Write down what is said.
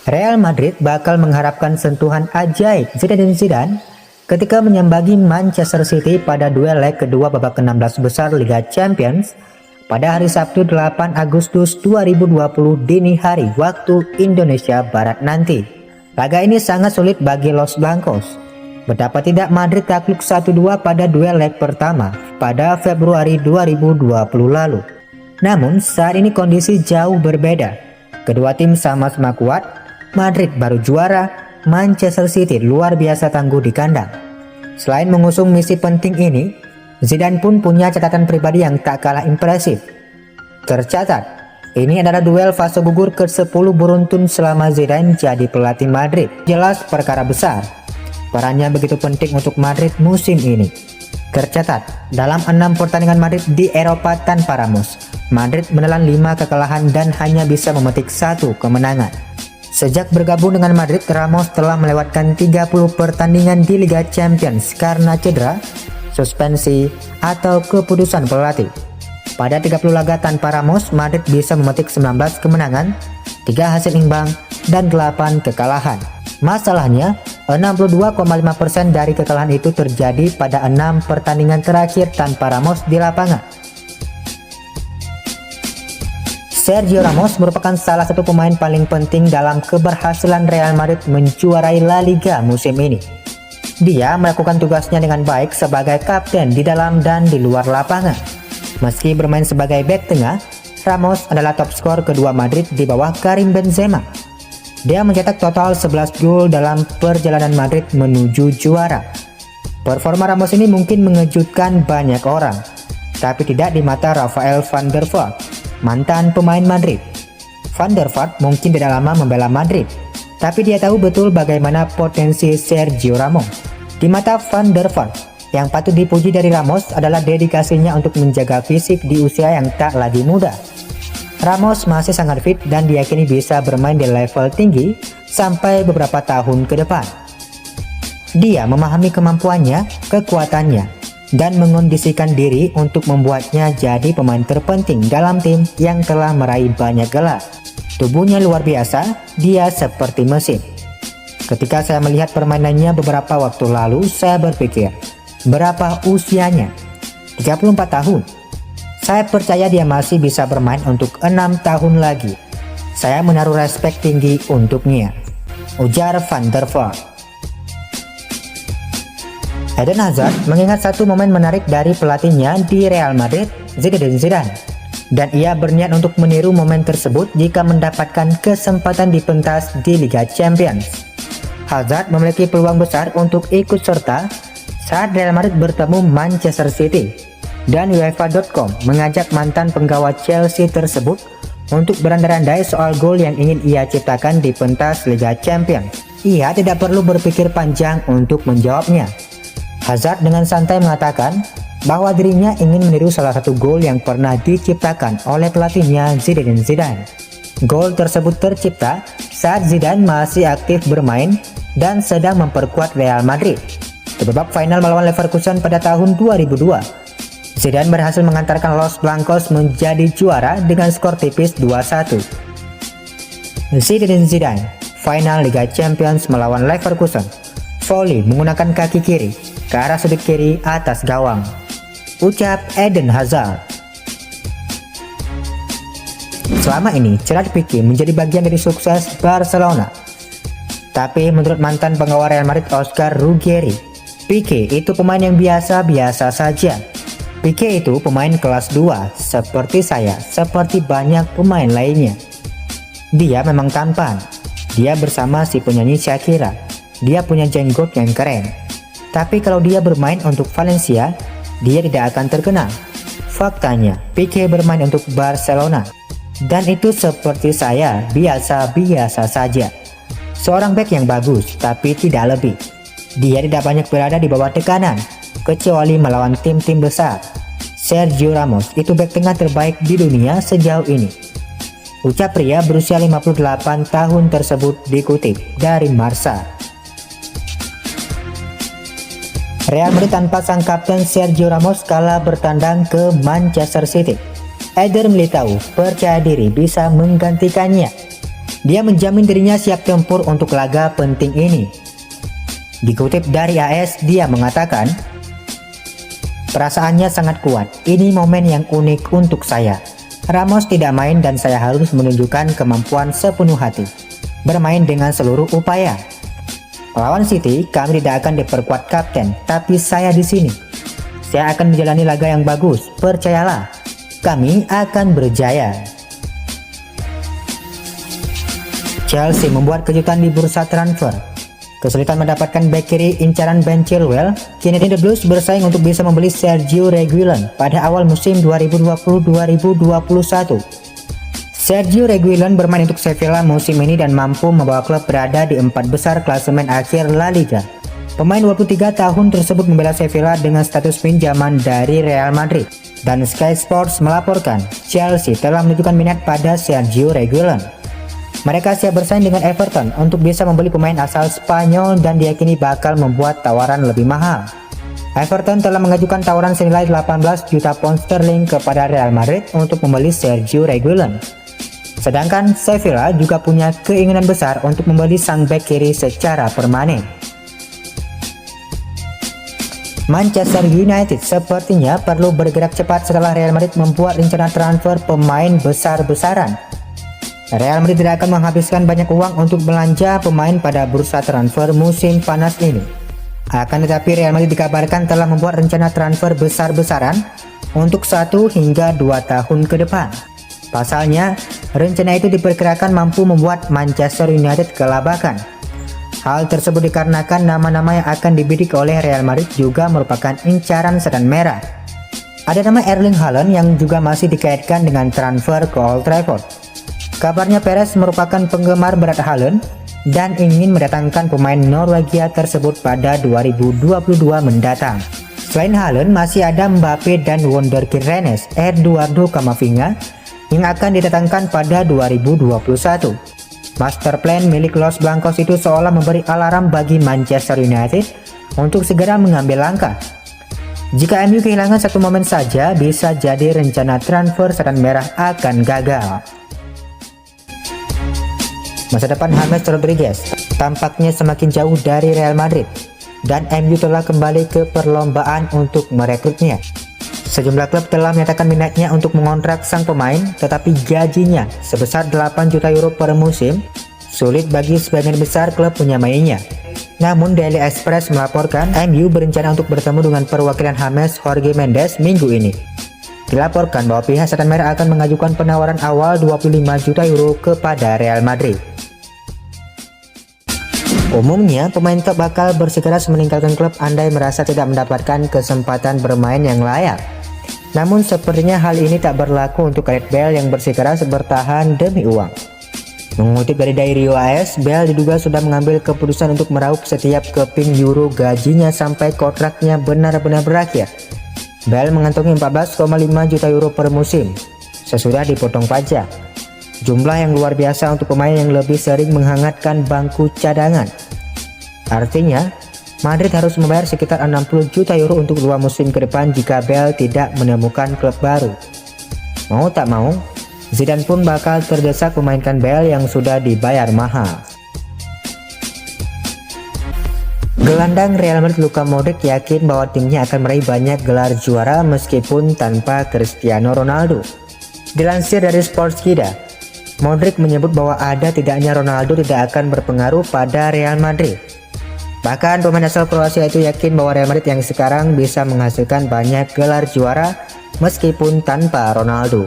Real Madrid bakal mengharapkan sentuhan ajaib Zinedine Zidane ketika menyambangi Manchester City pada duel leg kedua babak 16 besar Liga Champions pada hari Sabtu 8 Agustus 2020 dini hari waktu Indonesia Barat nanti. Laga ini sangat sulit bagi Los Blancos. Betapa tidak Madrid takluk 1-2 pada duel leg pertama pada Februari 2020 lalu. Namun saat ini kondisi jauh berbeda. Kedua tim sama-sama kuat. Madrid baru juara, Manchester City luar biasa tangguh di kandang. Selain mengusung misi penting ini, Zidane pun punya catatan pribadi yang tak kalah impresif. Tercatat, ini adalah duel fase gugur ke-10 beruntun selama Zidane jadi pelatih Madrid. Jelas perkara besar. Perannya begitu penting untuk Madrid musim ini. Tercatat, dalam 6 pertandingan Madrid di Eropa tanpa Ramos, Madrid menelan 5 kekalahan dan hanya bisa memetik 1 kemenangan. Sejak bergabung dengan Madrid, Ramos telah melewatkan 30 pertandingan di Liga Champions karena cedera, suspensi, atau keputusan pelatih. Pada 30 laga tanpa Ramos, Madrid bisa memetik 19 kemenangan, 3 hasil imbang, dan 8 kekalahan. Masalahnya, 62,5% dari kekalahan itu terjadi pada 6 pertandingan terakhir tanpa Ramos di lapangan. Sergio Ramos merupakan salah satu pemain paling penting dalam keberhasilan Real Madrid menjuarai La Liga musim ini. Dia melakukan tugasnya dengan baik sebagai kapten di dalam dan di luar lapangan. Meski bermain sebagai bek tengah, Ramos adalah top skor kedua Madrid di bawah Karim Benzema. Dia mencetak total 11 gol dalam perjalanan Madrid menuju juara. Performa Ramos ini mungkin mengejutkan banyak orang, tapi tidak di mata Rafael van der Vaart, mantan pemain Madrid. Van der Vaart mungkin tidak lama membela Madrid, tapi dia tahu betul bagaimana potensi Sergio Ramos. Di mata Van der Vaart, yang patut dipuji dari Ramos adalah dedikasinya untuk menjaga fisik di usia yang tak lagi muda. Ramos masih sangat fit dan diyakini bisa bermain di level tinggi sampai beberapa tahun ke depan. Dia memahami kemampuannya, kekuatannya, dan mengondisikan diri untuk membuatnya jadi pemain terpenting dalam tim yang telah meraih banyak gelar. Tubuhnya luar biasa, dia seperti mesin. Ketika saya melihat permainannya beberapa waktu lalu, saya berpikir, berapa usianya? 34 tahun. Saya percaya dia masih bisa bermain untuk 6 tahun lagi. Saya menaruh respek tinggi untuknya, ujar Van der Vaart. Eden Hazard mengingat satu momen menarik dari pelatihnya di Real Madrid, Zinedine Zidane, dan ia berniat untuk meniru momen tersebut jika mendapatkan kesempatan di pentas di Liga Champions. Hazard memiliki peluang besar untuk ikut serta saat Real Madrid bertemu Manchester City, dan UEFA.com mengajak mantan penggawa Chelsea tersebut untuk berandai-andai soal gol yang ingin ia ciptakan di pentas Liga Champions. Ia tidak perlu berpikir panjang untuk menjawabnya. Hazard dengan santai mengatakan bahwa dirinya ingin meniru salah satu gol yang pernah diciptakan oleh pelatihnya Zinedine Zidane. Gol tersebut tercipta saat Zidane masih aktif bermain dan sedang memperkuat Real Madrid. Di babak final melawan Leverkusen pada tahun 2002, Zidane berhasil mengantarkan Los Blancos menjadi juara dengan skor tipis 2-1. Zinedine Zidane, final Liga Champions melawan Leverkusen, volley menggunakan kaki kiri ke arah sudut kiri atas gawang, ucap Eden Hazard. Selama ini, Gerard Pique menjadi bagian dari sukses Barcelona. Tapi menurut mantan penggawa Real Madrid Oscar Ruggeri, Pique itu pemain yang biasa-biasa saja. Pique itu pemain kelas 2, seperti saya, seperti banyak pemain lainnya. Dia memang tampan. Dia bersama si penyanyi Shakira. Dia punya jenggot yang keren. Tapi kalau dia bermain untuk Valencia, dia tidak akan terkenal. Faktanya, Pique bermain untuk Barcelona. Dan itu seperti saya, biasa-biasa saja. Seorang bek yang bagus, tapi tidak lebih. Dia tidak banyak berada di bawah tekanan, kecuali melawan tim-tim besar. Sergio Ramos itu bek tengah terbaik di dunia sejauh ini, ucap pria berusia 58 tahun tersebut dikutip dari Marca. Real Madrid tanpa sang kapten Sergio Ramos kalah bertandang ke Manchester City. Eder Militao percaya diri bisa menggantikannya. Dia menjamin dirinya siap tempur untuk laga penting ini. Dikutip dari AS, dia mengatakan, "Perasaannya sangat kuat, ini momen yang unik untuk saya. Ramos tidak main dan saya harus menunjukkan kemampuan sepenuh hati, bermain dengan seluruh upaya. Lawan City, kami tidak akan diperkuat kapten, tapi saya di sini. Saya akan menjalani laga yang bagus, percayalah, kami akan berjaya." Chelsea membuat kejutan di bursa transfer. Kesulitan mendapatkan bek kiri incaran Ben Chilwell, kini The Blues bersaing untuk bisa membeli Sergio Reguilon pada awal musim 2020-2021. Sergio Reguilon bermain untuk Sevilla musim ini dan mampu membawa klub berada di 4 besar klasemen akhir La Liga. Pemain 23 tahun tersebut membela Sevilla dengan status pinjaman dari Real Madrid, dan Sky Sports melaporkan Chelsea telah menunjukkan minat pada Sergio Reguilon. Mereka siap bersaing dengan Everton untuk bisa membeli pemain asal Spanyol dan diyakini bakal membuat tawaran lebih mahal. Everton telah mengajukan tawaran senilai 18 juta pound sterling kepada Real Madrid untuk membeli Sergio Reguilon. Sedangkan Sevilla juga punya keinginan besar untuk membeli sang bek kiri secara permanen. Manchester United sepertinya perlu bergerak cepat setelah Real Madrid membuat rencana transfer pemain besar-besaran. Real Madrid tidak akan menghabiskan banyak uang untuk belanja pemain pada bursa transfer musim panas ini. Akan tetapi Real Madrid dikabarkan telah membuat rencana transfer besar-besaran untuk 1 hingga 2 tahun ke depan. Pasalnya, rencana itu diperkirakan mampu membuat Manchester United kelabakan. Hal tersebut dikarenakan nama-nama yang akan dibidik oleh Real Madrid juga merupakan incaran setan merah. Ada nama Erling Haaland yang juga masih dikaitkan dengan transfer ke Old Trafford. Kabarnya Perez merupakan penggemar berat Haaland dan ingin mendatangkan pemain Norwegia tersebut pada 2022 mendatang. Selain Haaland, masih ada Mbappe dan wonderkid Rennes, Eduardo Camavinga, yang akan didatangkan pada 2021. Master plan milik Los Blancos itu seolah memberi alarm bagi Manchester United untuk segera mengambil langkah. Jika MU kehilangan satu momen saja, bisa jadi rencana transfer setan merah akan gagal. Masa depan James Rodriguez tampaknya semakin jauh dari Real Madrid, dan MU telah kembali ke perlombaan untuk merekrutnya. Sejumlah klub telah menyatakan minatnya untuk mengontrak sang pemain, tetapi gajinya sebesar 8 juta euro per musim sulit bagi sebagian besar klub menyamainya. Namun Daily Express melaporkan MU berencana untuk bertemu dengan perwakilan James Jorge Mendes minggu ini. Dilaporkan bahwa pihak setan merah akan mengajukan penawaran awal 25 juta euro kepada Real Madrid. Umumnya, pemain top bakal bersikeras meninggalkan klub andai merasa tidak mendapatkan kesempatan bermain yang layak. Namun sepertinya hal ini tak berlaku untuk Gareth Bale yang bersikeras bertahan demi uang. Mengutip dari Diario AS, Bale diduga sudah mengambil keputusan untuk meraup setiap keping euro gajinya sampai kontraknya benar-benar berakhir. Bale mengantongi 14,5 juta euro per musim, sesudah dipotong pajak. Jumlah yang luar biasa untuk pemain yang lebih sering menghangatkan bangku cadangan. Artinya, Madrid harus membayar sekitar 60 juta euro untuk 2 musim ke depan jika Bale tidak menemukan klub baru. Mau tak mau, Zidane pun bakal terdesak memainkan Bale yang sudah dibayar mahal. Gelandang Real Madrid Luka Modric yakin bahwa timnya akan meraih banyak gelar juara meskipun tanpa Cristiano Ronaldo. Dilansir dari Sportskida, Modric menyebut bahwa ada tidaknya Ronaldo tidak akan berpengaruh pada Real Madrid. Bahkan pemain asal Kroasia itu yakin bahwa Real Madrid yang sekarang bisa menghasilkan banyak gelar juara meskipun tanpa Ronaldo.